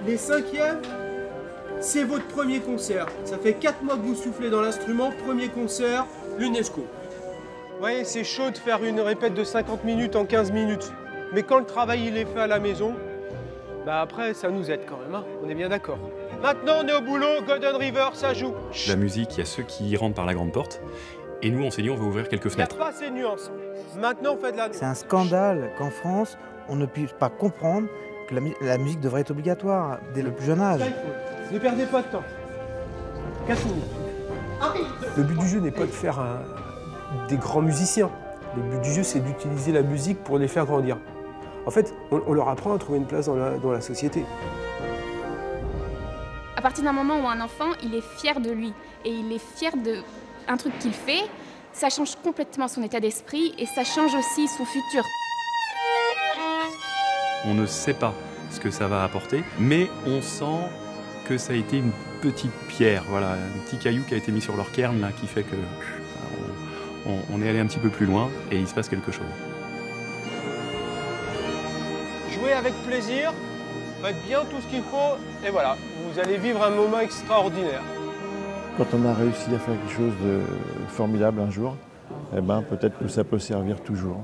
Les cinquièmes, c'est votre premier concert. Ça fait 4 mois que vous soufflez dans l'instrument, premier concert, l'UNESCO. Vous voyez, c'est chaud de faire une répète de 50 minutes en 15 minutes. Mais quand le travail il est fait à la maison, bah après, ça nous aide quand même, hein. On est bien d'accord. Maintenant, on est au boulot, Golden River, ça joue. La musique, il y a ceux qui rentrent par la grande porte, et nous, enseignants, on va ouvrir quelques Il n'y a fenêtres. pas ces nuances. Maintenant, on fait de la... C'est un scandale qu'en France, on ne puisse pas comprendre que la musique devrait être obligatoire dès le plus jeune âge. Ne perdez pas de temps. 4 minutes. Le but du jeu n'est pas de faire des grands musiciens. Le but du jeu, c'est d'utiliser la musique pour les faire grandir. En fait, on leur apprend à trouver une place dans la société. À partir d'un moment où un enfant, il est fier de lui et il est fier d'un truc qu'il fait, ça change complètement son état d'esprit et ça change aussi son futur. On ne sait pas ce que ça va apporter, mais on sent que ça a été une petite pierre, voilà, un petit caillou qui a été mis sur leur cairn, là, qui fait que on est allé un petit peu plus loin et il se passe quelque chose. Jouez avec plaisir, faites bien tout ce qu'il faut, et voilà, vous allez vivre un moment extraordinaire. Quand on a réussi à faire quelque chose de formidable un jour, eh ben, peut-être que ça peut servir toujours.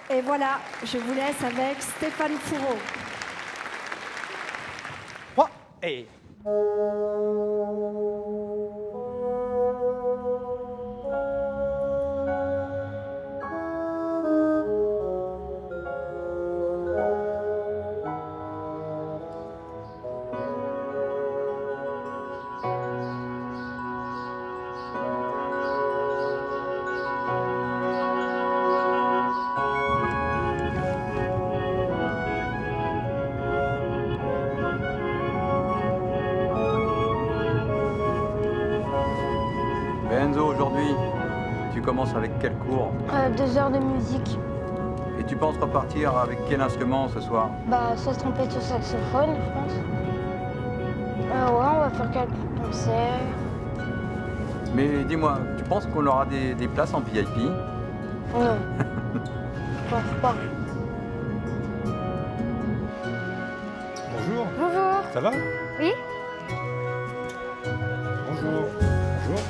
Et voilà, je vous laisse avec Stéphane Fourreau. 3 et... Enzo, aujourd'hui, tu commences avec quel cours? 2 heures de musique. Et tu penses repartir avec quel instrument ce soir? Bah, soit trompette, soit saxophone, je pense. Ouais, on va faire quelques concerts. Mais dis-moi, tu penses qu'on aura des places en VIP? Non. Je pense pas. Bonjour. Bonjour. Ça va? Oui? Bonjour. Bonjour.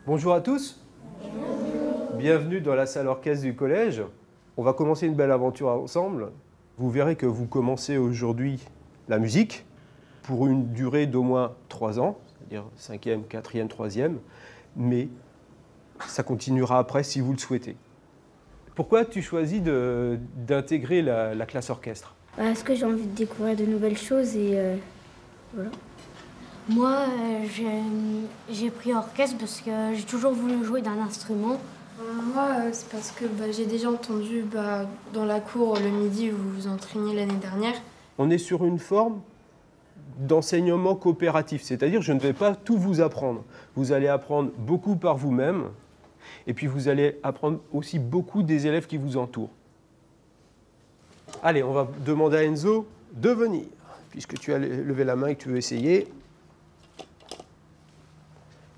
Bonjour à tous. Bienvenue dans la salle orchestre du collège. On va commencer une belle aventure ensemble. Vous verrez que vous commencez aujourd'hui la musique pour une durée d'au moins 3 ans, c'est-à-dire 5e, 4e, 3e, mais ça continuera après si vous le souhaitez. Pourquoi tu choisis d'intégrer la classe orchestre? Parce que j'ai envie de découvrir de nouvelles choses et voilà. Moi, j'ai pris orchestre parce que j'ai toujours voulu jouer d'un instrument. Moi, c'est parce que j'ai déjà entendu dans la cour le midi où vous vous entraîniez l'année dernière. On est sur une forme d'enseignement coopératif, c'est-à-dire je ne vais pas tout vous apprendre. Vous allez apprendre beaucoup par vous-même et puis vous allez apprendre aussi beaucoup des élèves qui vous entourent. Allez, on va demander à Enzo de venir, puisque tu as levé la main et que tu veux essayer.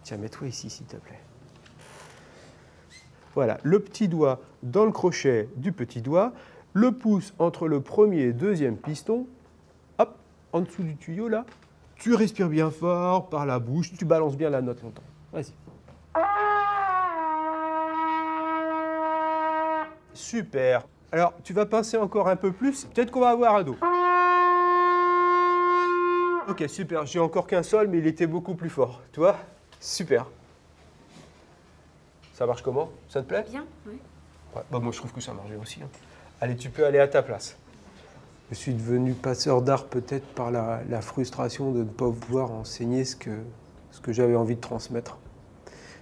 Tiens, mets-toi ici, s'il te plaît. Voilà, le petit doigt dans le crochet du petit doigt, le pouce entre le premier et deuxième piston, hop, en dessous du tuyau, là. Tu respires bien fort par la bouche, tu balances bien la note longtemps. Vas-y. Super. Alors, tu vas pincer encore un peu plus, peut-être qu'on va avoir un do. Ok, super, j'ai encore qu'un sol, mais il était beaucoup plus fort, tu vois? Super. Ça marche comment? Ça te plaît? Bien, oui. Ouais, moi, je trouve que ça marchait aussi. Hein. Allez, tu peux aller à ta place. Je suis devenu passeur d'art peut-être par la frustration de ne pas pouvoir enseigner ce que j'avais envie de transmettre.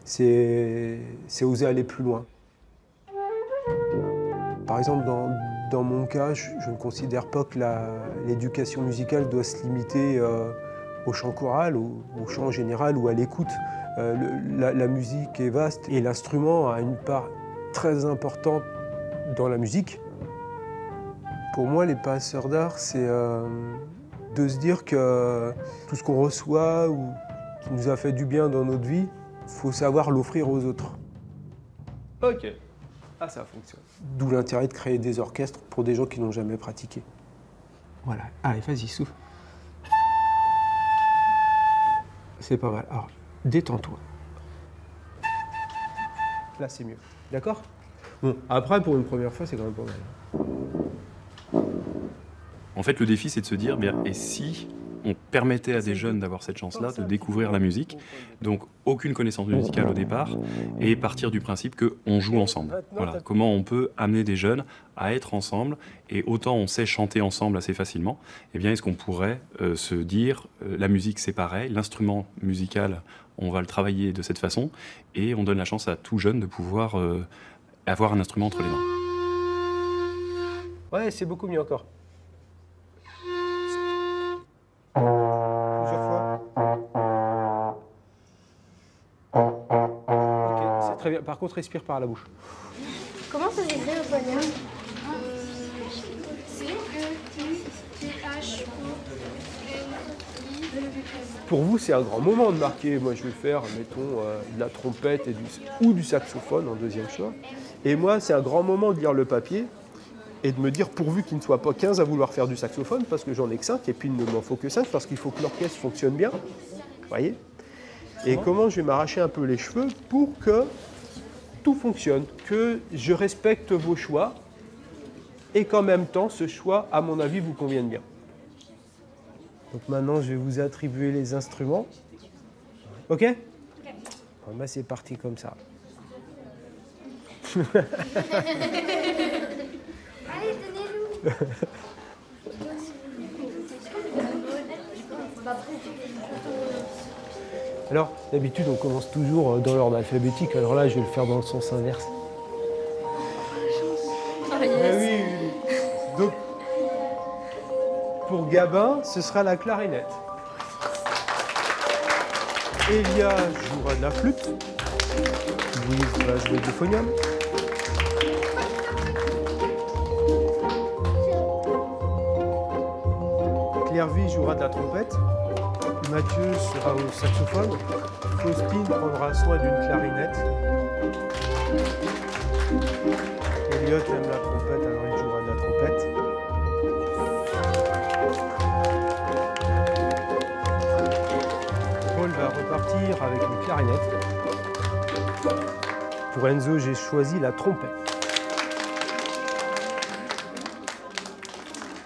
c'est oser aller plus loin. Par exemple, dans mon cas, je ne considère pas que l'éducation musicale doit se limiter au chant choral, au chant général ou à l'écoute. La musique est vaste et l'instrument a une part très importante dans la musique. Pour moi, les passeurs d'art, c'est de se dire que tout ce qu'on reçoit ou qui nous a fait du bien dans notre vie, il faut savoir l'offrir aux autres. Ok. Ah, ça fonctionne. D'où l'intérêt de créer des orchestres pour des gens qui n'ont jamais pratiqué. Voilà. Allez, vas-y, souffle. C'est pas mal. Alors, détends-toi. Là, c'est mieux. D'accord? Bon, après, pour une première fois, c'est quand même pas mal. En fait, le défi, c'est de se dire, bien, et si on permettait à des jeunes d'avoir cette chance-là, de découvrir la musique, donc aucune connaissance musicale au départ, et partir du principe qu'on joue ensemble. Voilà, comment on peut amener des jeunes à être ensemble, et autant on sait chanter ensemble assez facilement, eh bien, est-ce qu'on pourrait se dire, la musique c'est pareil, l'instrument musical, on va le travailler de cette façon, et on donne la chance à tout jeune de pouvoir avoir un instrument entre les mains. Ouais, c'est beaucoup mieux encore. Très bien. Par contre, respire par la bouche. Comment ça s'écrit le poignard? Pour vous, c'est un grand moment de marquer. Moi, je vais faire, mettons, de la trompette ou du saxophone en deuxième choix. Et moi, c'est un grand moment de lire le papier et de me dire, pourvu qu'il ne soit pas 15 à vouloir faire du saxophone, parce que j'en ai que 5, et puis il ne m'en faut que 5, parce qu'il faut que l'orchestre fonctionne bien. Vous voyez? Et comment je vais m'arracher un peu les cheveux pour que tout fonctionne, que je respecte vos choix et qu'en même temps, ce choix, à mon avis, vous convienne bien. Donc maintenant, je vais vous attribuer les instruments. OK? Bon, ben, c'est parti comme ça. Allez, donnez-nous. Alors, d'habitude, on commence toujours dans l'ordre alphabétique. Alors là, je vais le faire dans le sens inverse. Oh, yes. Oui. Donc, pour Gabin, ce sera la clarinette. Elia jouera de la flûte. Louise va jouer du phonium. Clairvy jouera de la trompette. Mathieu sera au saxophone. Faustine prendra soin d'une clarinette. Elliot aime la trompette, alors il jouera de la trompette. Paul va repartir avec une clarinette. Pour Enzo, j'ai choisi la trompette.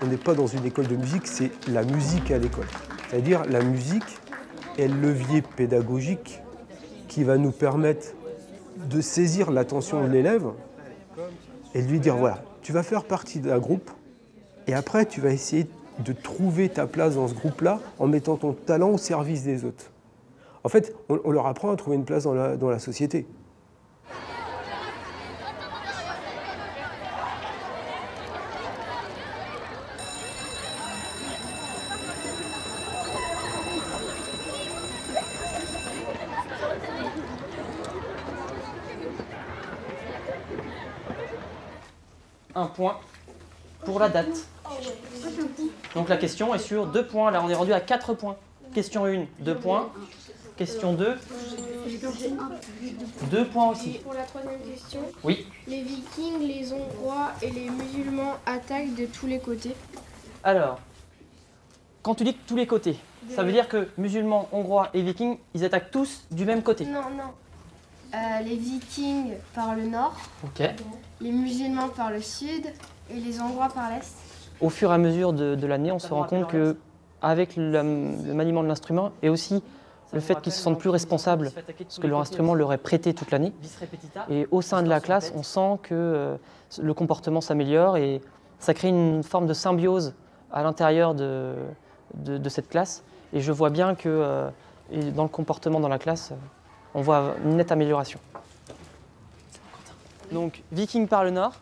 On n'est pas dans une école de musique, c'est la musique à l'école. C'est-à-dire la musique est le levier pédagogique qui va nous permettre de saisir l'attention de l'élève et de lui dire, voilà, tu vas faire partie d'un groupe et après tu vas essayer de trouver ta place dans ce groupe-là en mettant ton talent au service des autres. En fait, on leur apprend à trouver une place dans la société. Un point pour la date. Donc la question est sur 2 points. Là, on est rendu à 4 points. Question 1, 2 points. Question 2, 2 points aussi. Pour la troisième question, oui. Les Vikings, les Hongrois et les musulmans attaquent de tous les côtés. Alors, quand tu dis de tous les côtés, ça veut dire que musulmans, hongrois et vikings, ils attaquent tous du même côté? Non. Les Vikings par le nord, Ok. les musulmans par le sud et les Hongrois par l'est. Au fur et à mesure de l'année, on se rend compte que avec le maniement de l'instrument et aussi le fait qu'ils se sentent plus responsables parce que leur instrument leur est prêté toute l'année. Et au sein de la classe, on sent que le comportement s'améliore et ça crée une forme de symbiose à l'intérieur de cette classe. Et je vois bien que dans le comportement dans la classe, on voit une nette amélioration. Donc, Vikings par le nord,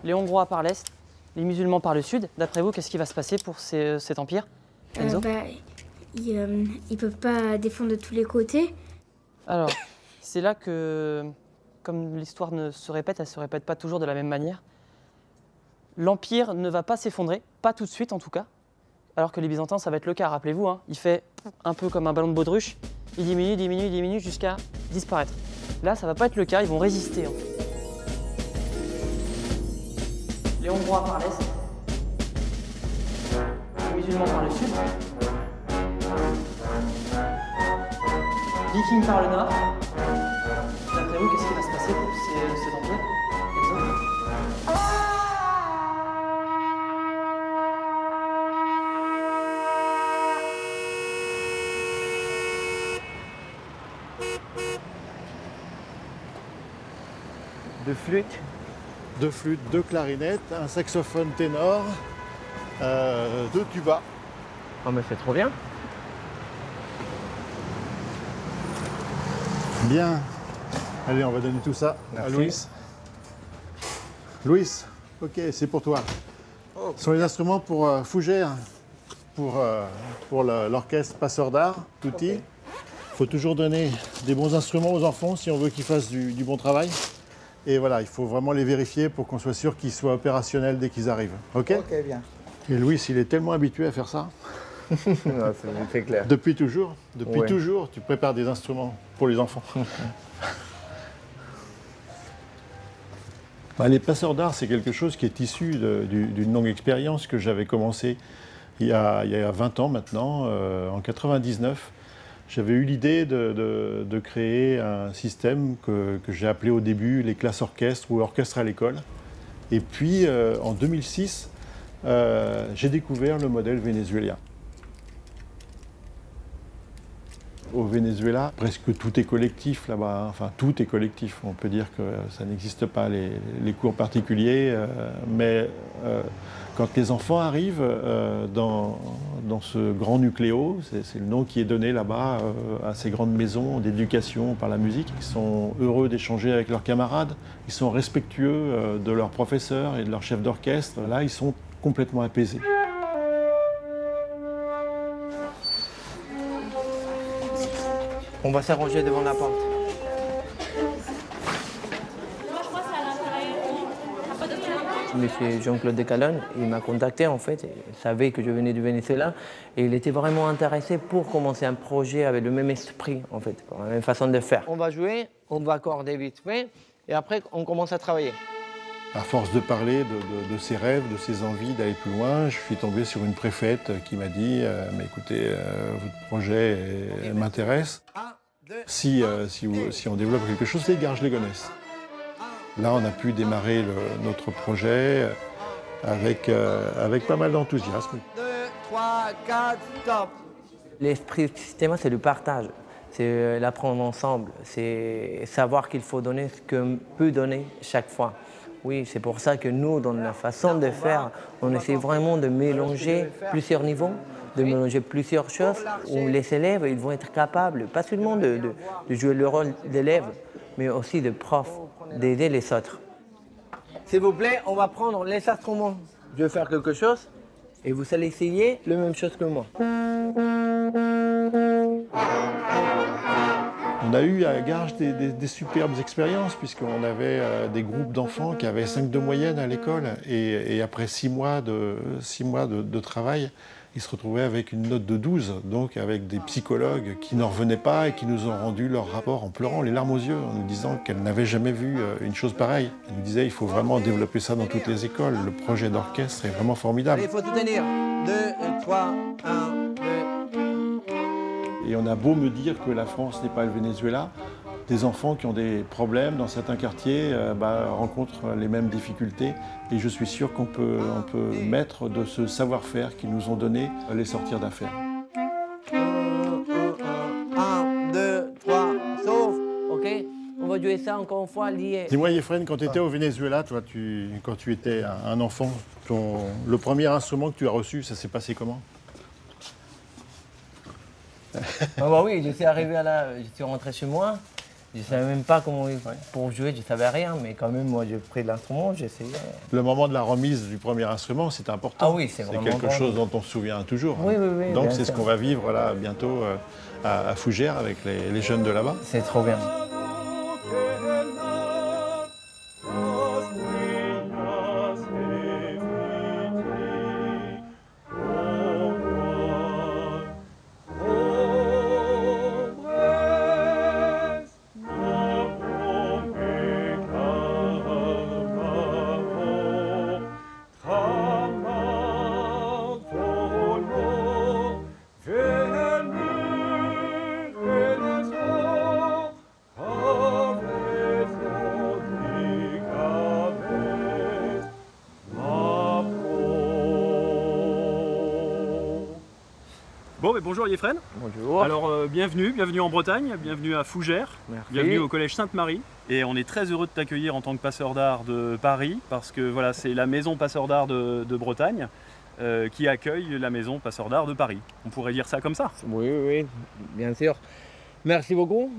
les Hongrois par l'est, les musulmans par le sud. D'après vous, qu'est-ce qui va se passer pour cet empire, Enzo? Ils peuvent pas défendre de tous les côtés. Alors, c'est là que, comme l'histoire ne se répète, elle ne se répète pas toujours de la même manière. L'empire ne va pas s'effondrer, pas tout de suite en tout cas, alors que les Byzantins, ça va être le cas, rappelez-vous. Hein, il fait un peu comme un ballon de baudruche, il diminue, diminue, diminue jusqu'à disparaître. Là, ça va pas être le cas, ils vont résister en fait. Les Hongrois par l'est, les musulmans par le sud, Vikings par le nord. D'après vous, qu'est-ce qui va se passer pour cet empire, Enzo? Deux flûtes, deux clarinettes, un saxophone ténor, deux tubas. Oh mais c'est trop bien. Bien. Allez, on va donner tout ça à Louis. Louis, ok, c'est pour toi. Ce sont les instruments pour Fougère, pour l'orchestre Passeur d'Art, Tutti. Il faut toujours donner des bons instruments aux enfants si on veut qu'ils fassent du bon travail. Et voilà, il faut vraiment les vérifier pour qu'on soit sûr qu'ils soient opérationnels dès qu'ils arrivent. Ok? Ok, bien. Et Louis, il est tellement habitué à faire ça. C'est clair. Depuis toujours, toujours, tu prépares des instruments pour les enfants. Les passeurs d'art, c'est quelque chose qui est issu d'une longue expérience que j'avais commencé il y a 20 ans maintenant, en 99. J'avais eu l'idée de créer un système que j'ai appelé au début les classes orchestres ou orchestre à l'école. Et puis, en 2006, j'ai découvert le modèle vénézuélien. Au Venezuela, presque tout est collectif là-bas. Enfin, tout est collectif. On peut dire que ça n'existe pas, les cours particuliers. Mais quand les enfants arrivent dans ce grand nucléo, c'est le nom qui est donné là-bas à ces grandes maisons d'éducation par la musique, ils sont heureux d'échanger avec leurs camarades, ils sont respectueux de leurs professeurs et de leurs chefs d'orchestre. Là, ils sont complètement apaisés. On va s'arranger devant la porte. Monsieur Jean-Claude Decalon, il m'a contacté en fait, il savait que je venais du Venezuela et il était vraiment intéressé pour commencer un projet avec le même esprit en fait, la même façon de faire. On va jouer, on va accorder vite fait et après on commence à travailler. À force de parler de ses rêves, de ses envies d'aller plus loin, je suis tombé sur une préfète qui m'a dit mais écoutez, votre projet m'intéresse. Si on développe quelque chose, les Garges-les-Gonesse. Là, on a pu démarrer notre projet avec pas mal d'enthousiasme. 2, 3, 4, stop. L'esprit du système, c'est le partage. C'est l'apprendre ensemble. C'est savoir qu'il faut donner ce qu'on peut donner chaque fois. Oui, c'est pour ça que nous, dans la façon de faire, on essaie vraiment de mélanger plusieurs niveaux, de mélanger plusieurs choses, où les élèves ils vont être capables, pas seulement de jouer le rôle d'élève, mais aussi de prof, d'aider les autres. S'il vous plaît, on va prendre les instruments. Je vais faire quelque chose et vous allez essayer la même chose que moi. On a eu à Garges des superbes expériences puisqu'on avait des groupes d'enfants qui avaient 5 de moyenne à l'école et après 6 mois de travail, ils se retrouvaient avec une note de 12, donc avec des psychologues qui n'en revenaient pas et qui nous ont rendu leur rapport en pleurant, les larmes aux yeux, en nous disant qu'elles n'avaient jamais vu une chose pareille. Ils nous disaient il faut vraiment développer ça dans toutes les écoles, le projet d'orchestre est vraiment formidable. Il faut tout tenir. 2, 3, 1, 2. Et on a beau me dire que la France n'est pas le Venezuela, des enfants qui ont des problèmes dans certains quartiers rencontrent les mêmes difficultés. Et je suis sûr qu'on peut mettre de ce savoir-faire qu'ils nous ont donné les sortir d'affaires. 1, 2, 3, sauf. OK? On va jouer ça encore une fois lié. Dis-moi, Yefren, quand tu étais au Venezuela, toi, quand tu étais un enfant, le premier instrument que tu as reçu, ça s'est passé comment? Ah bah oui, je suis rentré chez moi Je ne savais même pas comment pour jouer, je ne savais rien, mais quand même, moi, j'ai pris l'instrument, j'ai essayé. Le moment de la remise du premier instrument, c'est important. Ah oui, c'est vraiment quelque chose dont on se souvient toujours. Oui, oui, oui. Donc c'est ce qu'on va vivre là bientôt à Fougères avec les jeunes de là-bas. C'est trop bien. Bon, mais bonjour Yéfren. Bonjour. Alors bienvenue en Bretagne, bienvenue à Fougères, Merci. Bienvenue au Collège Sainte-Marie. Et on est très heureux de t'accueillir en tant que passeur d'art de Paris, parce que voilà, c'est la maison passeur d'art de Bretagne qui accueille la maison passeur d'art de Paris. On pourrait dire ça comme ça. Oui, oui, bien sûr. Merci beaucoup,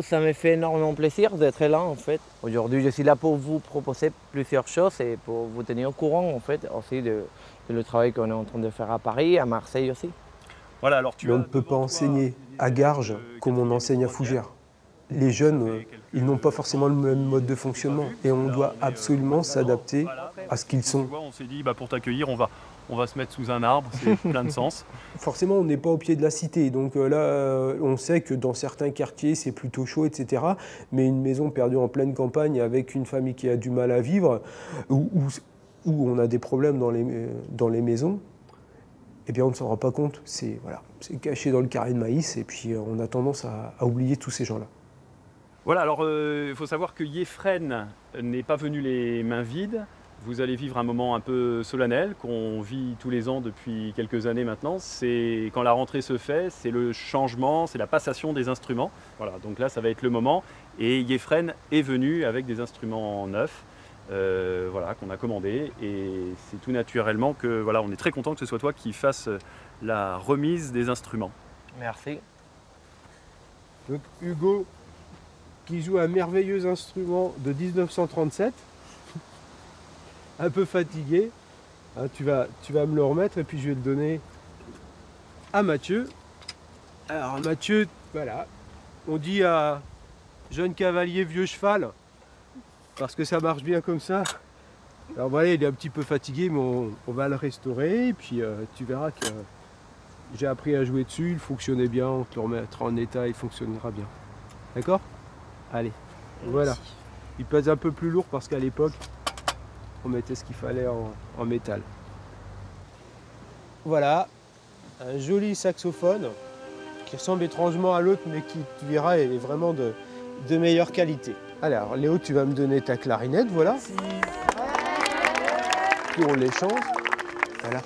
ça me fait énormément plaisir d'être là en fait. Aujourd'hui, je suis là pour vous proposer plusieurs choses et pour vous tenir au courant en fait aussi de le travail qu'on est en train de faire à Paris, à Marseille aussi. Voilà, alors Mais on ne peut pas enseigner à Garges comme on enseigne à Fougères. Les jeunes, ils n'ont pas forcément le même mode de fonctionnement et on doit absolument s'adapter à ce qu'ils sont. On s'est dit, pour t'accueillir, on va se mettre sous un arbre, c'est plein de sens. Forcément, on n'est pas au pied de la cité, donc là, on sait que dans certains quartiers, c'est plutôt chaud, etc. Mais une maison perdue en pleine campagne avec une famille qui a du mal à vivre, où on a des problèmes dans les maisons, eh bien, on ne s'en rend pas compte. C'est caché dans le carré de maïs et puis on a tendance à oublier tous ces gens-là. Voilà, alors il faut savoir que Yéfren n'est pas venu les mains vides. Vous allez vivre un moment un peu solennel qu'on vit tous les ans depuis quelques années maintenant. C'est quand la rentrée se fait, c'est le changement, c'est la passation des instruments. Voilà, donc là, ça va être le moment. Et Yéfren est venu avec des instruments neufs. Voilà, qu'on a commandé et c'est tout naturellement que voilà, on est très content que ce soit toi qui fasses la remise des instruments. Merci. Donc Hugo qui joue un merveilleux instrument de 1937, un peu fatigué, hein, tu vas me le remettre et puis je vais le donner à Mathieu. Alors Mathieu, voilà, on dit à jeune cavalier vieux cheval, parce que ça marche bien comme ça. Alors voilà, il est un petit peu fatigué, mais on va le restaurer. Et puis tu verras que j'ai appris à jouer dessus, il fonctionnait bien, on te le remettra en état, il fonctionnera bien. D'accord? Allez, voilà. Il pèse un peu plus lourd parce qu'à l'époque, on mettait ce qu'il fallait en métal. Voilà, un joli saxophone qui ressemble étrangement à l'autre, mais qui, tu verras, est vraiment de meilleure qualité. Alors Léo, tu vas me donner ta clarinette, voilà. Puis on l'échange, voilà.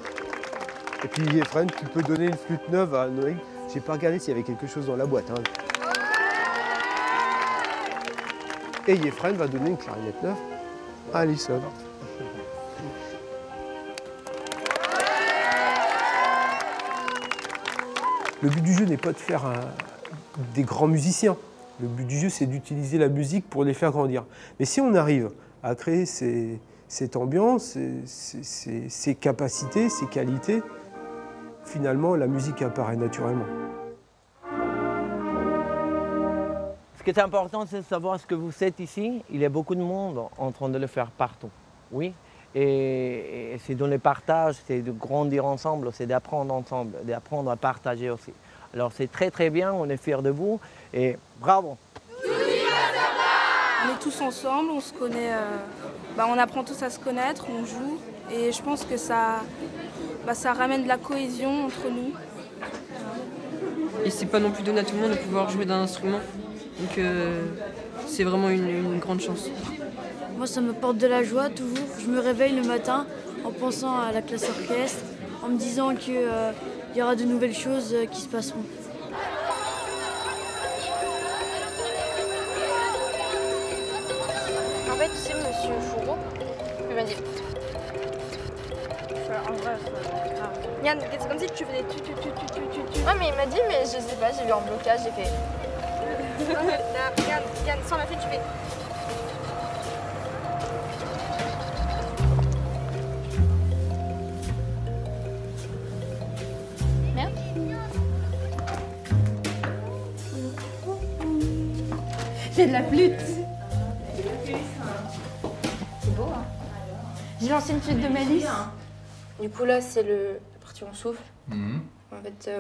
Et puis Yéfren, tu peux donner une flûte neuve à Noé. J'ai pas regardé s'il y avait quelque chose dans la boîte. Hein. Et Yéfren va donner une clarinette neuve à Alison. Le but du jeu n'est pas de faire des grands musiciens. Le but du jeu, c'est d'utiliser la musique pour les faire grandir. Mais si on arrive à créer cette ambiance, ces capacités, ces qualités, finalement, la musique apparaît naturellement. Ce qui est important, c'est de savoir ce que vous êtes ici. Il y a beaucoup de monde en train de le faire partout. Oui. Et c'est dans le partage, c'est de grandir ensemble, c'est d'apprendre ensemble, d'apprendre à partager aussi. Alors c'est très très bien, on est fiers de vous et bravo. On est tous ensemble, on se connaît, on apprend tous à se connaître, on joue et je pense que ça ramène de la cohésion entre nous. Et c'est pas non plus donné à tout le monde de pouvoir jouer d'un instrument, donc c'est vraiment une grande chance. Moi, ça me porte de la joie toujours. Je me réveille le matin en pensant à la classe orchestre, en me disant qu'il y aura de nouvelles choses qui se passeront. En fait, tu sais, monsieur Fourreau, il m'a dit... En vrai, Yann, c'est comme si tu faisais tu. Ouais, mais il m'a dit, mais je sais pas, j'ai eu un blocage, j'ai fait... Là, regarde, sans la flûte, tu fais. Merde. J'ai de la flûte. C'est beau, hein. J'ai lancé une flûte de Malice. Du coup, là, c'est la partie où on souffle. En fait,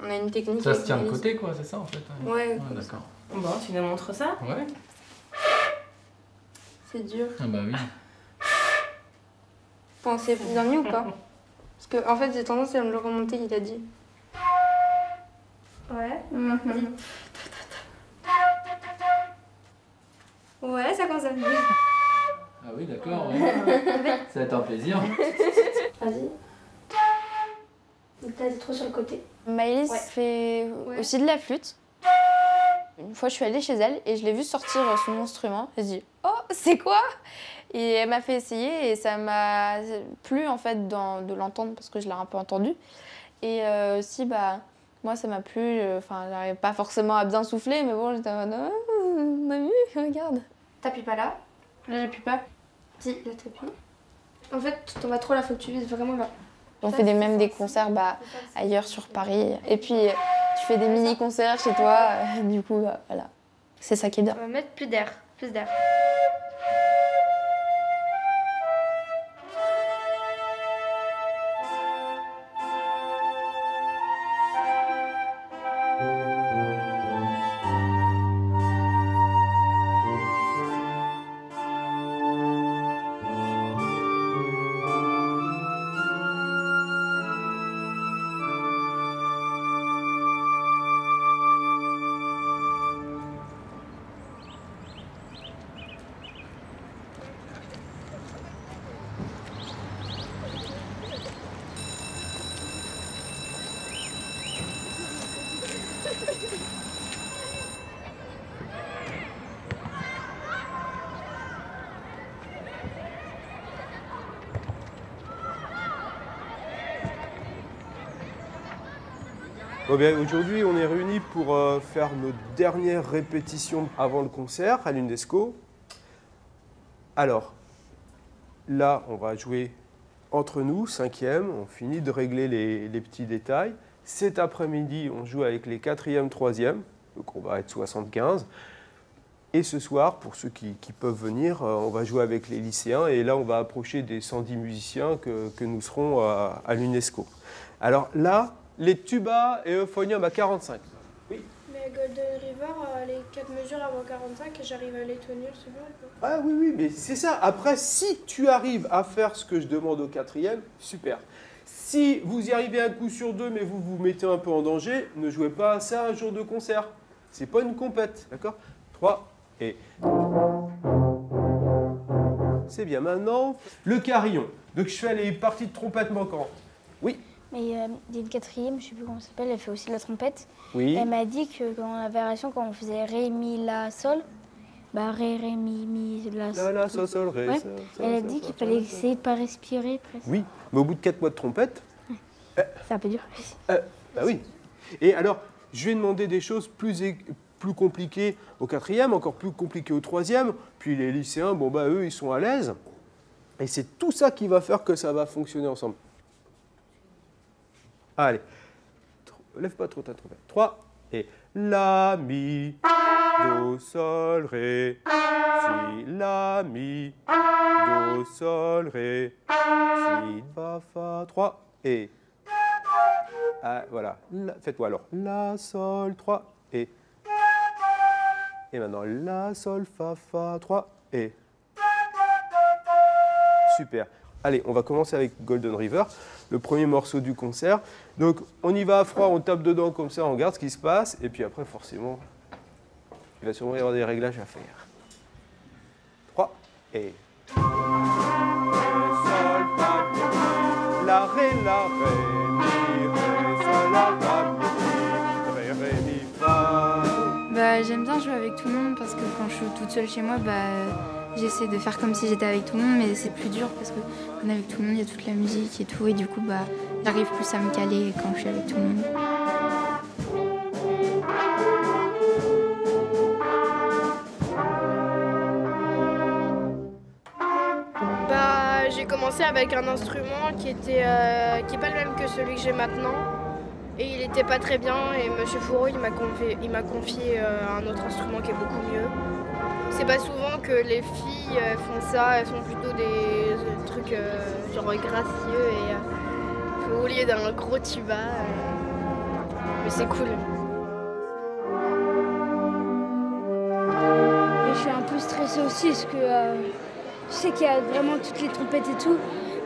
on a une technique. Ça se tient de côté, quoi, c'est ça en fait? Ouais. D'accord. Bon, tu nous montres ça? Ouais. C'est dur. Ah bah oui. Pensez bien mieux ou pas? Parce que, en fait, j'ai tendance à me le remonter, il a dit. Ouais. Ouais, ça commence à venir. Ah oui, d'accord. Ouais. Ça va être un plaisir. Vas-y. T'as dit trop sur le côté. Maëlys fait aussi de la flûte. Une fois, je suis allée chez elle et je l'ai vue sortir son instrument. J'ai dit « Oh, c'est quoi ?» Et elle m'a fait essayer et ça m'a plu en fait de l'entendre parce que je l'ai un peu entendu. Et aussi, bah, moi, ça m'a plu. Enfin, j'arrivais pas forcément à bien souffler, mais bon, j'étais en mode « Oh, on a vu, regarde !» T'appuies pas là. Là, j'appuie pas. Si, là, t'appuies. En fait, tu t'en vas trop là, faut que tu vises vraiment là. On fait même des concerts ailleurs sur Paris. Et puis, tu fais des mini-concerts chez toi. Du coup, voilà. C'est ça qui est bien. On va mettre plus d'air. Plus d'air. Bon bien, aujourd'hui, on est réunis pour faire nos dernières répétitions avant le concert à l'UNESCO. Alors, là, on va jouer entre nous, 5e, on finit de régler les petits détails. Cet après-midi, on joue avec les 4e, 3e, donc on va être 75. Et ce soir, pour ceux qui peuvent venir, on va jouer avec les lycéens et là, on va approcher des 110 musiciens que nous serons à l'UNESCO. Alors là, les tubas et euphonium à 45. Oui. Mais Golden River, les 4 mesures avant 45, et j'arrive à les tenir, c'est bon ou pas? Ah oui, mais c'est ça. Après, si tu arrives à faire ce que je demande au 4e, super. Si vous y arrivez un coup sur deux, mais vous vous mettez un peu en danger, ne jouez pas à ça un jour de concert. C'est pas une compète, d'accord? 3 et... C'est bien. Maintenant, le carillon. Donc je fais les parties de trompette manquantes. Oui. Mais il y a une 4e, je sais plus comment ça s'appelle, elle fait aussi de la trompette. Oui. Elle m'a dit que dans la variation, quand on faisait Ré, Mi, La, Sol, bah Ré, Ré, Mi, La, Sol, Sol, Ré, ouais. Sol, Elle a dit qu'il fallait essayer de pas respirer presque. Oui, mais au bout de 4 mois de trompette... C'est un peu dur. Bah oui. Et alors, je vais demander des choses plus compliquées au 4e, encore plus compliquées au 3e, puis les lycéens, bon bah eux, ils sont à l'aise. Et c'est tout ça qui va faire que ça va fonctionner ensemble. Allez, lève pas trop ta trompette. 3 et La, Mi, Do, Sol, Ré, Si, La, Mi, Do, Sol, Ré, Si, Fa, Fa, 3 et... voilà, faites-moi alors La, Sol, 3 et... Et maintenant La, Sol, Fa, Fa, 3 et... Super. Allez, on va commencer avec Golden River, le premier morceau du concert. Donc, on y va à froid, on tape dedans comme ça, on regarde ce qui se passe. Et puis après, forcément, il va sûrement y avoir des réglages à faire. 3 et... Sol, Fa, Mi, La, Ré, Mi, Ré, Sol, La, Fa, Mi, Ré, Ré, Mi, Fa. Bah, j'aime bien jouer avec tout le monde parce que quand je suis toute seule chez moi, j'essaie de faire comme si j'étais avec tout le monde, mais c'est plus dur parce que quand on est avec tout le monde, il y a toute la musique et tout, et du coup, j'arrive plus à me caler quand je suis avec tout le monde. J'ai commencé avec un instrument qui est pas le même que celui que j'ai maintenant. Et il était pas très bien et Monsieur Fourreau il m'a confié un autre instrument qui est beaucoup mieux. C'est pas souvent que les filles font ça, elles font plutôt des trucs genre gracieux et au lieu d'un gros tuba. Mais c'est cool. Et je suis un peu stressée aussi parce que je sais qu'il y a vraiment toutes les trompettes et tout,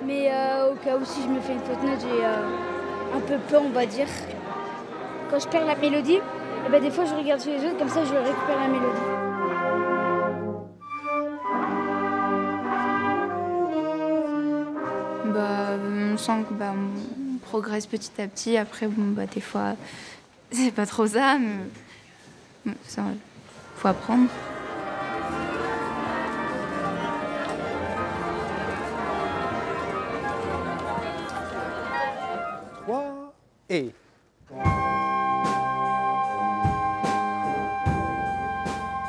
mais au cas où si je me fais une faute note, j'ai un peu peur, on va dire. Quand je perds la mélodie, et ben des fois je regarde sur les autres, comme ça je récupère la mélodie. On sent que on progresse petit à petit. Après, des fois, c'est pas trop ça, mais ça, faut apprendre. Et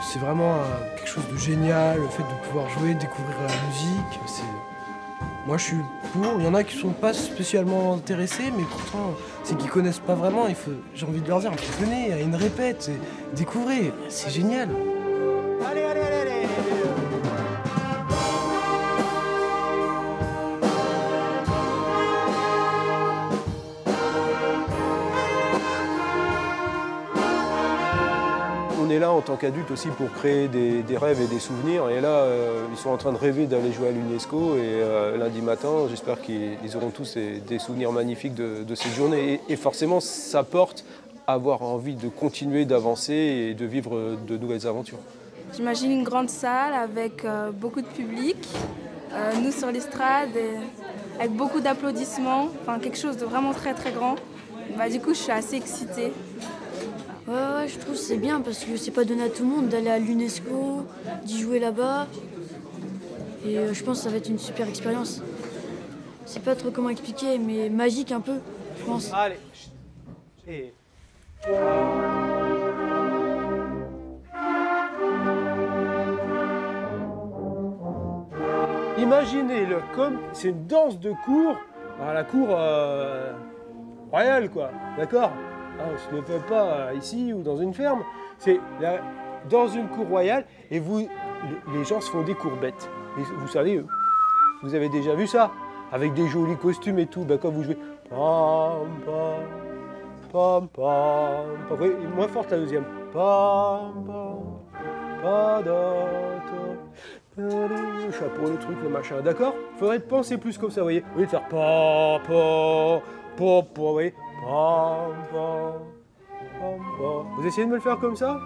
c'est vraiment quelque chose de génial, le fait de pouvoir jouer, découvrir la musique. Moi je suis pour, il y en a qui sont pas spécialement intéressés, mais pourtant c'est qu'ils connaissent pas vraiment. J'ai envie de leur dire, venez à une répète, découvrez, c'est génial. Allez, allez, allez, allez. On est là en tant qu'adulte aussi pour créer des rêves et des souvenirs. Et là, ils sont en train de rêver d'aller jouer à l'UNESCO. Et lundi matin, j'espère qu'ils auront tous des souvenirs magnifiques de cette journée. Et forcément, ça porte à avoir envie de continuer d'avancer et de vivre de nouvelles aventures. J'imagine une grande salle avec beaucoup de public, nous sur l'estrade, avec beaucoup d'applaudissements, enfin quelque chose de vraiment très très grand. Du coup, je suis assez excitée. Ouais, je trouve que c'est bien parce que c'est pas donné à tout le monde d'aller à l'UNESCO, d'y jouer là-bas. Et je pense que ça va être une super expérience. Je sais pas trop comment expliquer, mais magique un peu, je pense. Allez. Et... Imaginez-le comme c'est une danse de cour, à la cour royale, quoi, d'accord? On ne se le fait pas ici ou dans une ferme, c'est dans une cour royale et les gens se font des courbettes. Et vous savez, vous avez déjà vu ça, avec des jolis costumes et tout, quand vous jouez pam pam pam pam pam, oui, moins forte la deuxième, pam pam le chapeau, le truc, le machin, d'accord? Faudrait penser plus comme ça, vous voyez, au lieu de faire pa pa pa pa, vous voyez. Vous essayez de me le faire comme ça?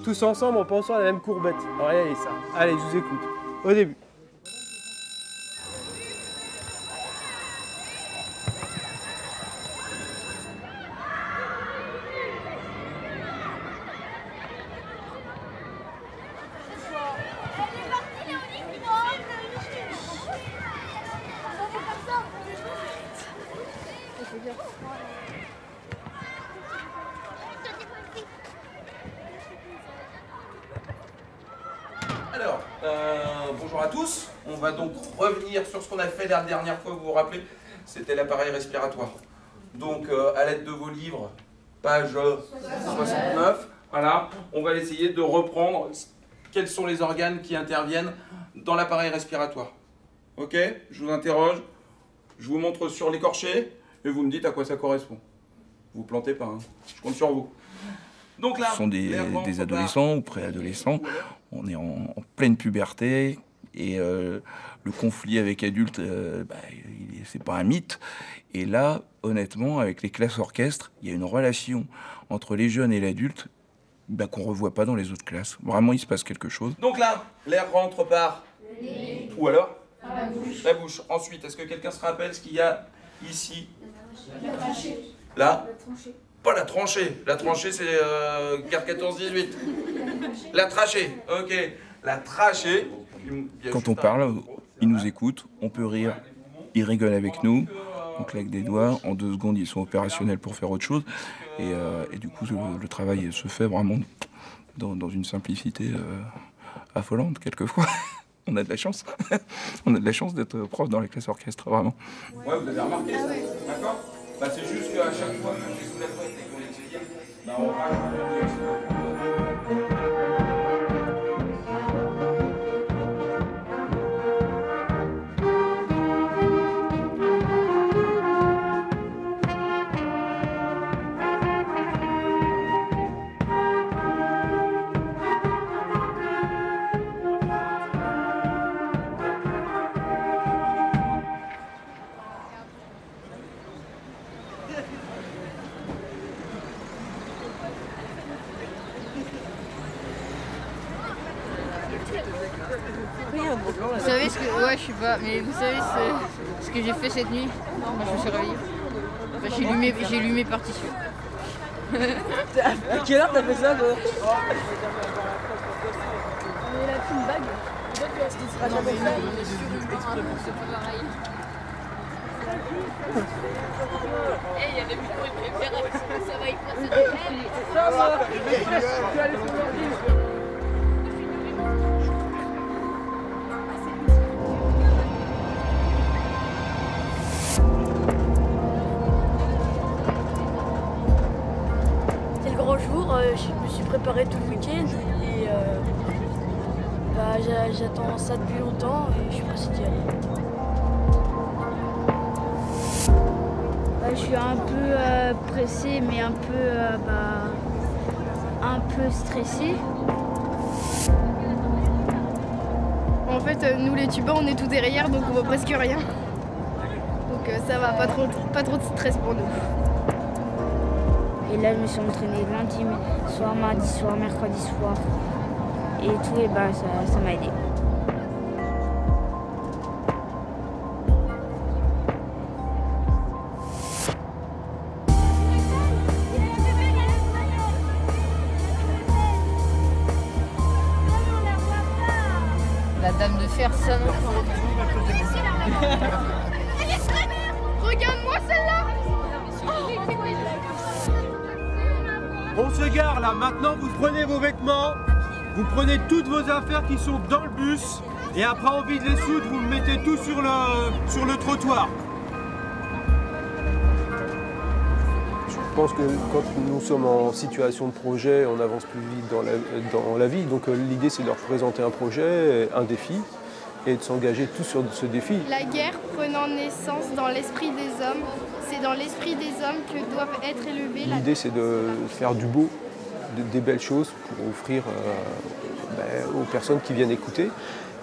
Tous ensemble en pensant à la même courbette. Regardez ça. Allez, je vous écoute. Au début. Alors, bonjour à tous. On va donc revenir sur ce qu'on a fait la dernière fois, vous vous rappelez, c'était l'appareil respiratoire. Donc, à l'aide de vos livres, page 69, voilà, on va essayer de reprendre quels sont les organes qui interviennent dans l'appareil respiratoire. Ok? Je vous interroge, je vous montre sur l'écorché et vous me dites à quoi ça correspond. Vous plantez pas, hein. Je compte sur vous. Donc là, ce sont des adolescents ou préadolescents. On est en pleine puberté et le conflit avec adultes, c'est pas un mythe. Et là, honnêtement, avec les classes orchestres, il y a une relation entre les jeunes et l'adulte qu'on ne revoit pas dans les autres classes. Vraiment, il se passe quelque chose. Donc là, l'air rentre par... Ou alors la bouche. La bouche. Ensuite, est-ce que quelqu'un se rappelle ce qu'il y a ici? La trachée. Là? La tranchée. Pas la tranchée. La tranchée, c'est carte 14-18. La trachée. Ok. La trachée. Quand on parle, ils nous écoutent, on peut rire, ils rigolent avec nous, on claque des doigts, en 2 secondes ils sont opérationnels pour faire autre chose. Et du coup, le travail se fait vraiment dans une simplicité affolante quelquefois. on a de la chance. On a de la chance d'être prof dans les classes orchestres, vraiment. Ouais, vous avez remarqué ça, d'accord? Bah, c'est juste qu'à chaque fois que je soulève avec les collègues civils, bah, on rajoute un peu. Vous savez ce que... Ouais, je sais pas, mais vous savez ce que j'ai fait cette nuit? Moi, je me suis réveillée. Bah, j'ai lu mes partitions. À quelle heure t'as fait ça, toi? Il a pris une bague. Non, mais on est sur une exprès pour ce pareil. Eh, il y a des micros préférés, ça va y passer. Ça va. Tu vas aller sur l'ordi. Je me suis préparé tout le week-end et j'attends ça depuis longtemps et je suis pressée d'y aller. Je suis un peu pressée mais un peu stressée. En fait, nous les tubas, on est tout derrière donc on voit presque rien. Donc ça va, pas trop de stress pour nous. Et là, je me suis entraînée lundi soir, mardi soir, mercredi soir. Et tout, et bah, ça m'a aidé. La dame de fer, ça non. Regarde-moi celle-là. On se gare là, maintenant vous prenez vos vêtements, vous prenez toutes vos affaires qui sont dans le bus et après on vide les soutes, vous mettez tout sur le trottoir. Je pense que quand nous sommes en situation de projet, on avance plus vite dans la vie. Donc l'idée c'est de leur présenter un projet, un défi et de s'engager tous sur ce défi. La guerre prenant naissance dans l'esprit des hommes, c'est dans l'esprit des hommes que doivent être élevés. L'idée c'est de faire du beau, des belles choses pour offrir aux personnes qui viennent écouter.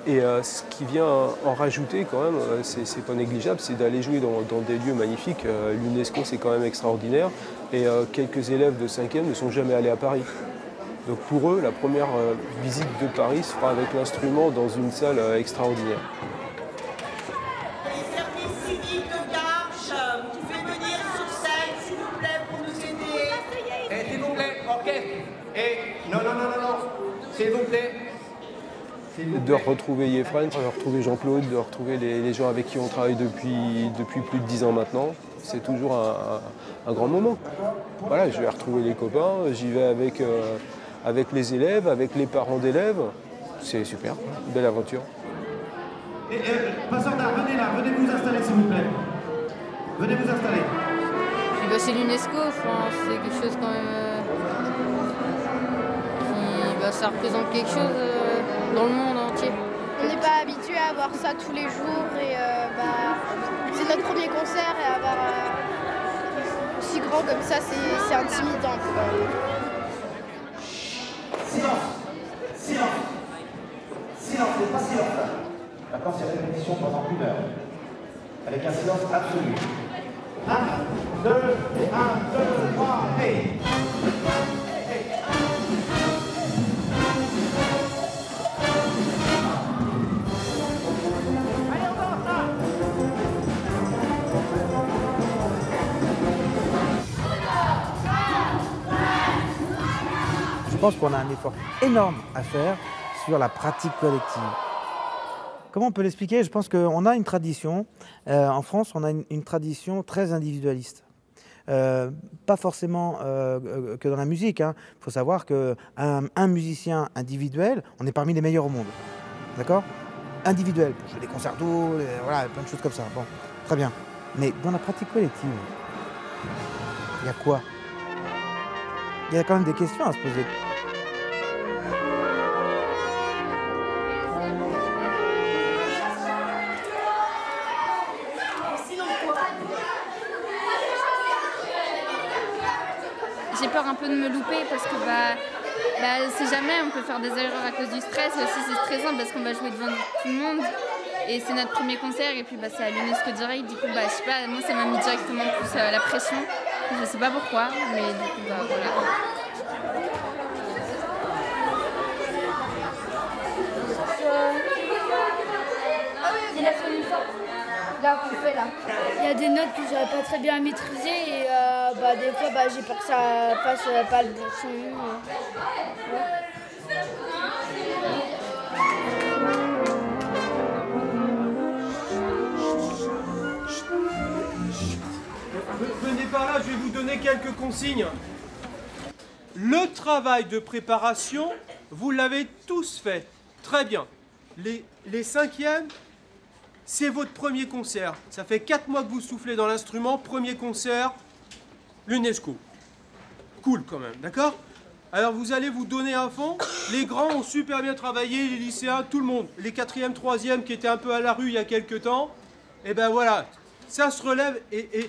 Et ce qui vient en rajouter quand même, c'est pas négligeable, c'est d'aller jouer dans des lieux magnifiques. L'UNESCO c'est quand même extraordinaire et quelques élèves de 5e ne sont jamais allés à Paris. Donc pour eux, la première visite de Paris se fera avec l'instrument dans une salle extraordinaire. Les services civiques de Garches, vous pouvez venir sur scène s'il vous plaît pour nous aider. Et s'il vous plaît, orchestre. Et non, s'il vous plaît. De retrouver Yefren, de retrouver Jean-Claude, de retrouver les gens avec qui on travaille depuis plus de 10 ans maintenant, c'est toujours un grand moment. Voilà, je vais retrouver les copains, j'y vais avec les élèves, avec les parents d'élèves. C'est super, une belle aventure. Et passeur d'art, venez vous installer s'il vous plaît. Venez vous installer. Puis bah, c'est l'UNESCO, c'est quelque chose quand même qui ça représente quelque chose dans le monde entier. On n'est pas habitué à avoir ça tous les jours et c'est notre premier concert et avoir aussi grand comme ça, c'est intimidant. Silence, c'est pas silence. D'accord, c'est répétition pendant 1 heure. Avec un silence absolu. 1, 2, 1, 2, 3, et... Je pense qu'on a un effort énorme à faire sur la pratique collective. Comment on peut l'expliquer? Je pense qu'on a une tradition, en France, on a une tradition très individualiste. Pas forcément que dans la musique. Il faut savoir qu'un musicien individuel, on est parmi les meilleurs au monde. D'accord? individuelle, pour jouer des concertos, voilà, plein de choses comme ça. Bon, très bien. Mais dans la pratique collective, il y a quoi? Il y a quand même des questions à se poser. J'ai peur un peu de me louper parce que c'est jamais, on peut faire des erreurs à cause du stress. Et aussi c'est stressant parce qu'on va jouer devant tout le monde. Et c'est notre premier concert et puis c'est à l'UNESCO direct. Du coup, je sais pas, moi ça m'a mis directement plus la pression. Je sais pas pourquoi, mais du coup, voilà. Il y a des notes que j'avais pas très bien maîtrisées et des fois j'ai peur que ça fasse pas le bon son. Venez par là, je vais vous donner quelques consignes. Le travail de préparation, vous l'avez tous fait. Très bien. Les cinquièmes, c'est votre premier concert. Ça fait 4 mois que vous soufflez dans l'instrument. Premier concert, l'UNESCO. Cool quand même, d'accord? Alors vous allez vous donner à fond. Les grands ont super bien travaillé, les lycéens, tout le monde. Les 4e, 3e qui étaient un peu à la rue il y a quelques temps. Et ben voilà, ça se relève et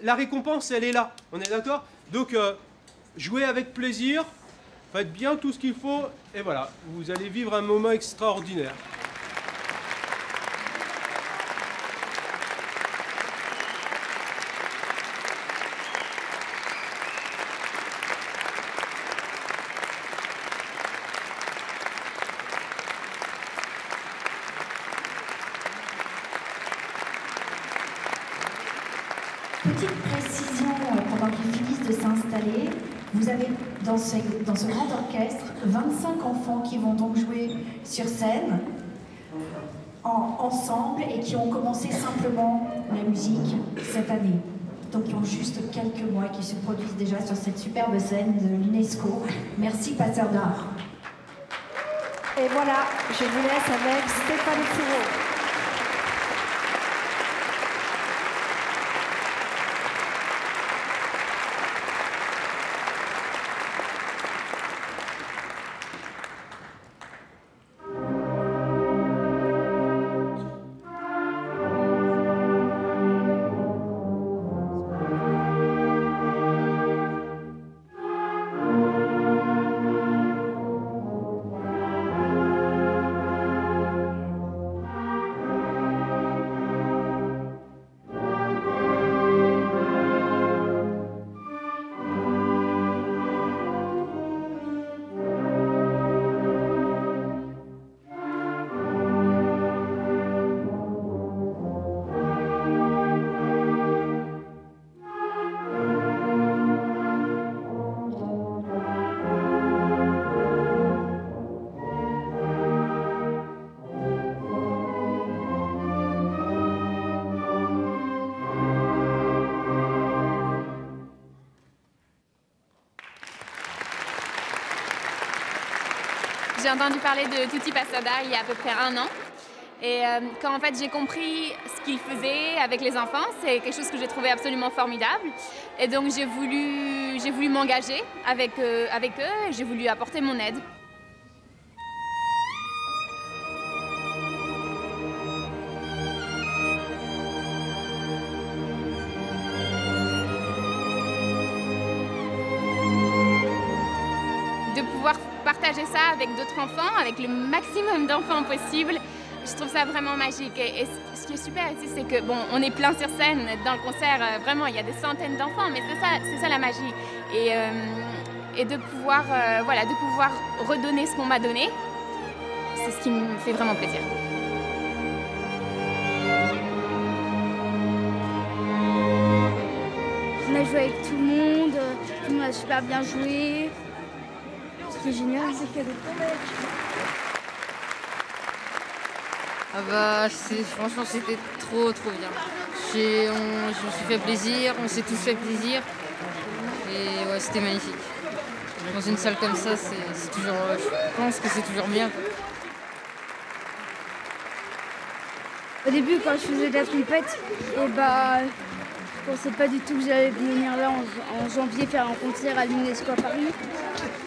la récompense, elle est là. On est d'accord? Donc jouez avec plaisir, faites bien tout ce qu'il faut. Et voilà, vous allez vivre un moment extraordinaire. Petite précision pendant qu'ils finissent de s'installer, vous avez dans ce grand orchestre 25 enfants qui vont donc jouer sur scène ensemble et qui ont commencé simplement la musique cette année. Donc ils ont juste quelques mois qui se produisent déjà sur cette superbe scène de l'UNESCO. Merci Passeur d'Art. Et voilà, je vous laisse avec Stéphane Fourreau. J'ai entendu parler de Tutti Passeur d'Art il y a à peu près 1 an. Et quand en fait j'ai compris ce qu'il faisait avec les enfants, c'est quelque chose que j'ai trouvé absolument formidable. Et donc j'ai voulu m'engager avec eux et j'ai voulu apporter mon aide. De pouvoir partager ça avec d'autres enfants, avec le maximum d'enfants possible, je trouve ça vraiment magique. Et ce qui est super ici, c'est que bon, on est plein sur scène dans le concert, vraiment il y a des centaines d'enfants, mais c'est ça la magie. Et de pouvoir, voilà, de pouvoir redonner ce qu'on m'a donné, c'est ce qui me fait vraiment plaisir. On a joué avec tout le monde a super bien joué. Ce qui est génial, c'est qu'il y a des toilettes. Franchement, c'était trop bien. Je me suis fait plaisir, on s'est tous fait plaisir. Et ouais, c'était magnifique. Dans une salle comme ça, c'est toujours, je pense que c'est toujours bien. Au début, quand je faisais de la trompette, et bah, je pensais pas du tout que j'allais venir là en janvier faire un concert à l'UNESCO à Paris.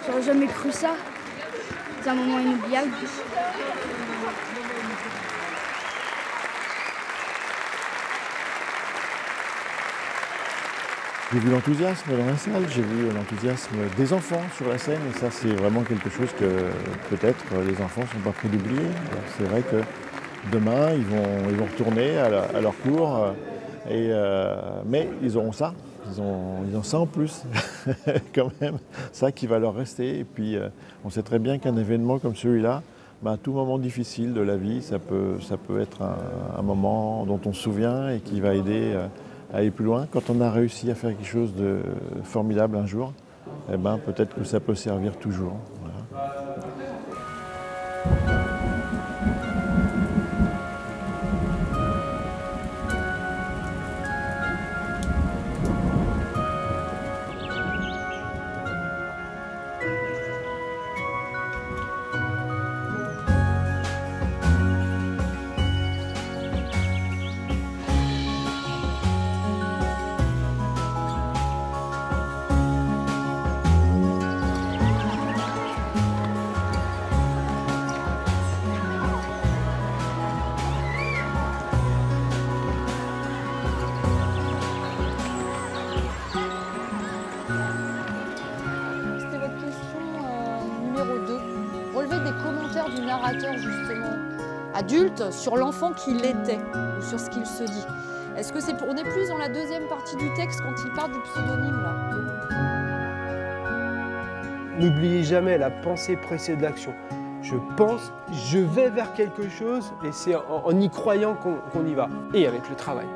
J'aurais jamais cru ça. C'est un moment inoubliable. J'ai vu l'enthousiasme dans la salle, j'ai vu l'enthousiasme des enfants sur la scène, et ça c'est vraiment quelque chose que peut-être les enfants ne sont pas prêts d'oublier. C'est vrai que demain ils vont retourner à leur cours, mais ils auront ça, ils ont ça en plus, quand même, ça qui va leur rester. Et puis on sait très bien qu'un événement comme celui-là, à tout moment difficile de la vie, ça peut être un moment dont on se souvient et qui va aider à aller plus loin. Quand on a réussi à faire quelque chose de formidable un jour, eh ben, peut-être que ça peut servir toujours. Voilà. Justement, adulte, sur l'enfant qu'il était ou sur ce qu'il se dit. Est-ce que on est plus dans la deuxième partie du texte quand il parle du pseudonyme là? N'oubliez jamais, la pensée précède l'action. Je pense, je vais vers quelque chose et c'est en y croyant qu'on y va. Et avec le travail.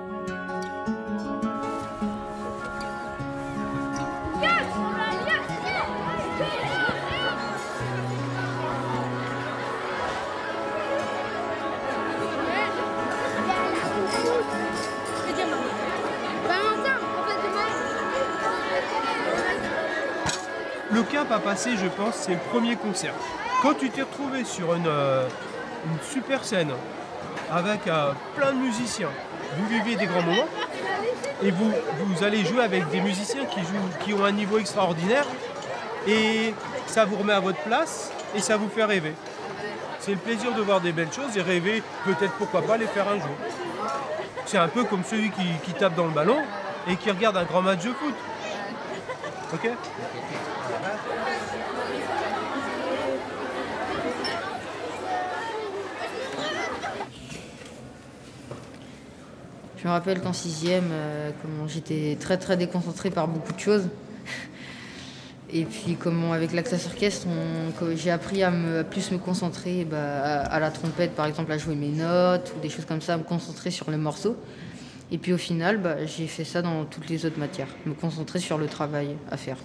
Le cap à passer, je pense, c'est le premier concert. Quand tu t'es retrouvé sur une super scène avec plein de musiciens, vous vivez des grands moments et vous allez jouer avec des musiciens qui ont un niveau extraordinaire et ça vous remet à votre place et ça vous fait rêver. C'est le plaisir de voir des belles choses et rêver, peut-être pourquoi pas les faire un jour. C'est un peu comme celui qui tape dans le ballon et qui regarde un grand match de foot. Ok ? Je me rappelle qu'en 6e, comment j'étais très déconcentrée par beaucoup de choses. Et puis comment avec l'Axas Orchestre, j'ai appris à plus me concentrer à la trompette, par exemple, à jouer mes notes ou des choses comme ça, à me concentrer sur le morceau. Et puis au final, j'ai fait ça dans toutes les autres matières, me concentrer sur le travail à faire.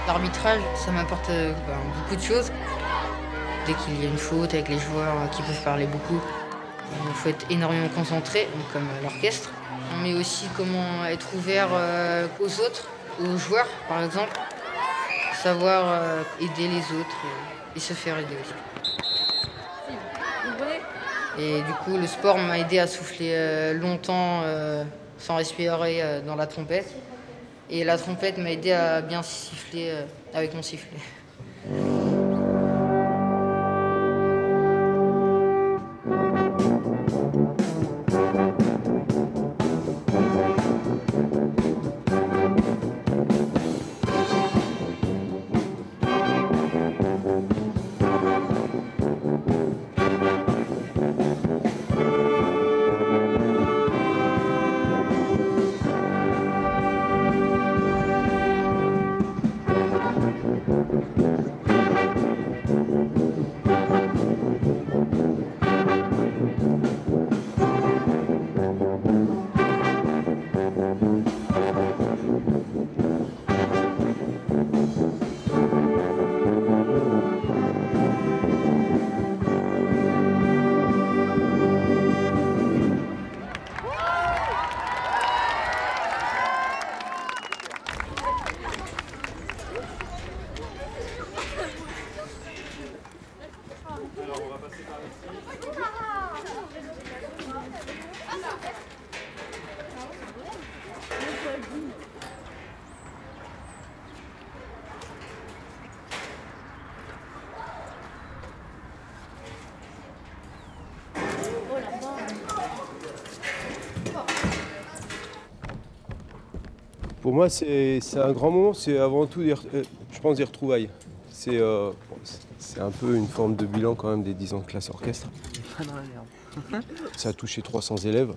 L'arbitrage, ça m'apporte beaucoup de choses. Dès qu'il y a une faute avec les joueurs qui peuvent parler beaucoup, il faut être énormément concentré, comme l'orchestre. Mais aussi comment être ouvert aux autres, aux joueurs par exemple. Savoir aider les autres et se faire aider aussi. Et du coup, le sport m'a aidé à souffler longtemps sans respirer dans la trompette. Et la trompette m'a aidé à bien siffler avec mon sifflet. Pour moi, c'est un grand moment, c'est avant tout, je pense, des retrouvailles. C'est un peu une forme de bilan quand même des 10 ans de classe orchestre. Pas dans la merde. Ça a touché 300 élèves.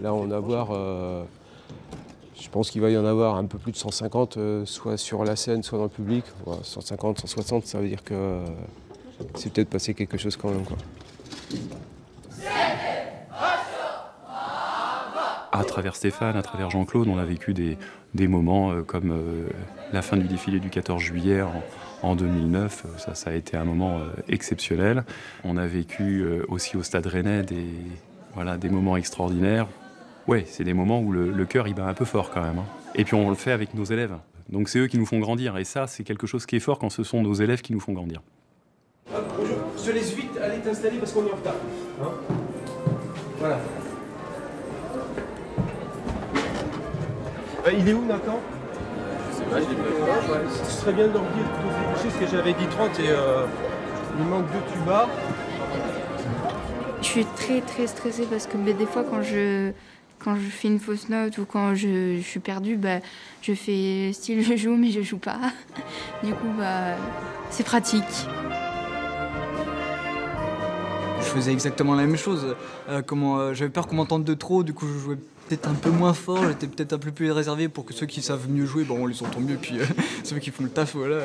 Là, on va voir, je pense qu'il va y en avoir un peu plus de 150, soit sur la scène, soit dans le public. Ouais, 150, 160, ça veut dire que c'est peut-être passé quelque chose quand même, quoi. À travers Stéphane, à travers Jean-Claude, on a vécu des moments comme la fin du défilé du 14 juillet en 2009. Ça a été un moment exceptionnel. On a vécu aussi au Stade Rennais des moments extraordinaires. Ouais, c'est des moments où le cœur il bat un peu fort quand même. Hein. Et puis on le fait avec nos élèves. Donc c'est eux qui nous font grandir. Et ça, c'est quelque chose qui est fort quand ce sont nos élèves qui nous font grandir. Bonjour, je te laisse vite aller t'installer parce qu'on est en retard. Hein, voilà. Il est où Nathan? Je sais pas, je l'ai pas vu. Ce serait bien de leur dire parce que j'avais dit 30 et il manque 2 tubas. Je suis très stressée parce que des fois quand je fais une fausse note ou quand je suis perdue, je fais style je joue mais je joue pas. Du coup c'est pratique. Je faisais exactement la même chose. J'avais peur qu'on m'entende de trop, du coup je jouais peut-être un peu moins fort, j'étais peut-être un peu plus réservé pour que ceux qui savent mieux jouer, on les entend mieux, puis ceux qui font le taf, voilà.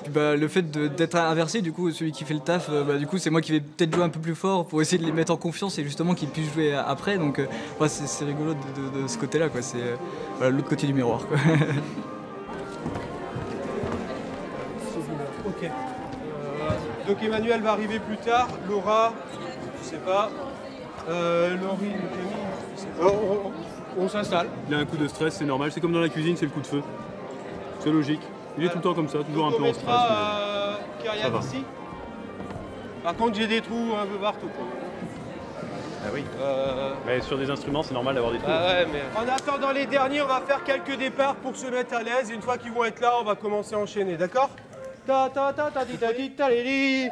Puis, le fait d'être inversé, du coup, celui qui fait le taf, du coup, c'est moi qui vais peut-être jouer un peu plus fort pour essayer de les mettre en confiance et justement qu'ils puissent jouer après. Donc, c'est rigolo de ce côté-là, quoi. C'est l'autre côté du miroir, quoi. Ok. Donc Emmanuel va arriver plus tard, Laura, je sais pas, Laurie, Camille, je sais pas. On s'installe. Il a un coup de stress, c'est normal. C'est comme dans la cuisine, c'est le coup de feu. C'est logique. Il est tout le temps comme ça, toujours un peu en stress. Kyrian ici. Par contre, j'ai des trous un peu partout. Ah oui. Mais sur des instruments, c'est normal d'avoir des trous. Ouais, mais en attendant les derniers, on va faire quelques départs pour se mettre à l'aise. Et une fois qu'ils vont être là, on va commencer à enchaîner, d'accord? Ta ta ta ta ti ta ti ta li li.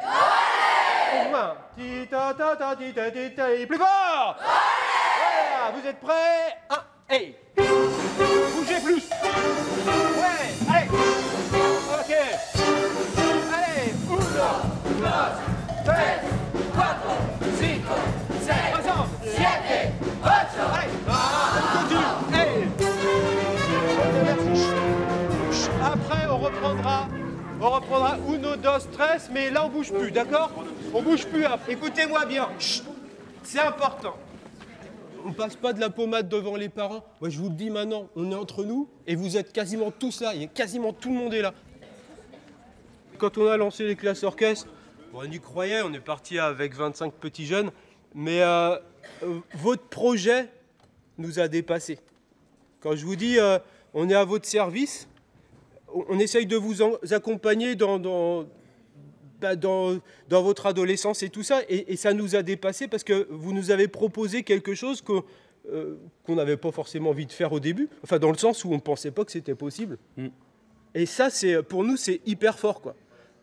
Ti ta ta ta ti ta ti ta li. Plus fort! Voilà, vous êtes prêts? 1, hey! Bougez plus! Ouais, allez! Ok! Allez! 1, 2, 3, 4, 5, 6, 7, 7, 8, allez! On continue! Hey! Après, on reprendra Uno, Dos, Tres, mais là on bouge plus, d'accord? On bouge plus après. Écoutez-moi bien, c'est important. On passe pas de la pommade devant les parents. Moi je vous le dis maintenant, on est entre nous et vous êtes quasiment tous là, quasiment tout le monde est là. Quand on a lancé les classes orchestres, on y croyait, on est parti avec 25 petits jeunes, mais votre projet nous a dépassés. Quand je vous dis on est à votre service, on essaye de vous accompagner dans votre adolescence et tout ça, et ça nous a dépassé parce que vous nous avez proposé quelque chose qu'on n'avait pas forcément envie de faire au début, enfin dans le sens où on ne pensait pas que c'était possible. Et ça, pour nous, c'est hyper fort, quoi.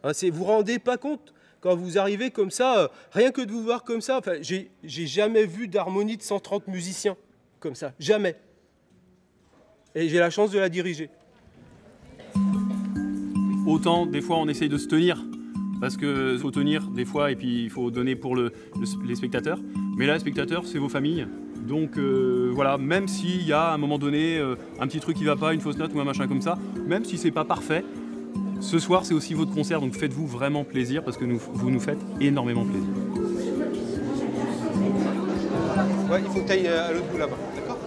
Hein, vous vous rendez pas compte quand vous arrivez comme ça, rien que de vous voir comme ça, enfin, j'ai jamais vu d'harmonie de 130 musiciens comme ça, jamais. Et j'ai la chance de la diriger. Autant, des fois, on essaye de se tenir, parce qu'il faut tenir des fois, et puis il faut donner pour les spectateurs. Mais là, les spectateurs, c'est vos familles. Donc voilà, même s'il y a à un moment donné un petit truc qui ne va pas, une fausse note ou un machin comme ça, même si c'est pas parfait, ce soir, c'est aussi votre concert, donc faites-vous vraiment plaisir, parce que vous nous faites énormément plaisir. Ouais, il faut que tu ailles à l'autre bout là-bas, d'accord?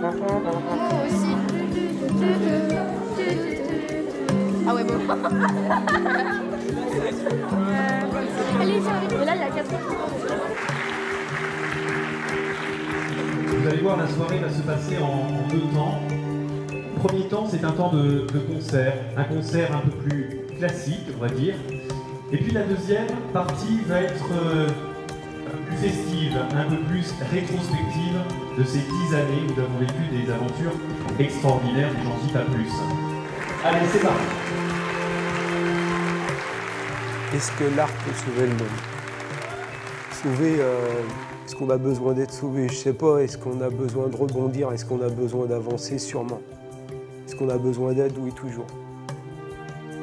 Moi aussi. Ah ouais, bon. Allez, j'arrive. Et là, il y a 4 Vous allez voir, la soirée va se passer en 2 temps. Premier temps, c'est un temps de concert. Un concert un peu plus classique, on va dire. Et puis la deuxième partie va être un peu plus festive, un peu plus rétrospective de ces 10 années où nous avons vécu des aventures extraordinaires, mais j'en dis pas plus. Allez, c'est parti. Est-ce que l'art peut sauver le monde? Sauver, est-ce qu'on a besoin d'être sauvé? Je sais pas. Est-ce qu'on a besoin de rebondir? Est-ce qu'on a besoin d'avancer? Sûrement. Est-ce qu'on a besoin d'aide? Oui, toujours.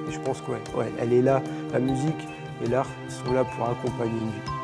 Et je pense que ouais, elle est là. La musique et l'art sont là pour accompagner une vie.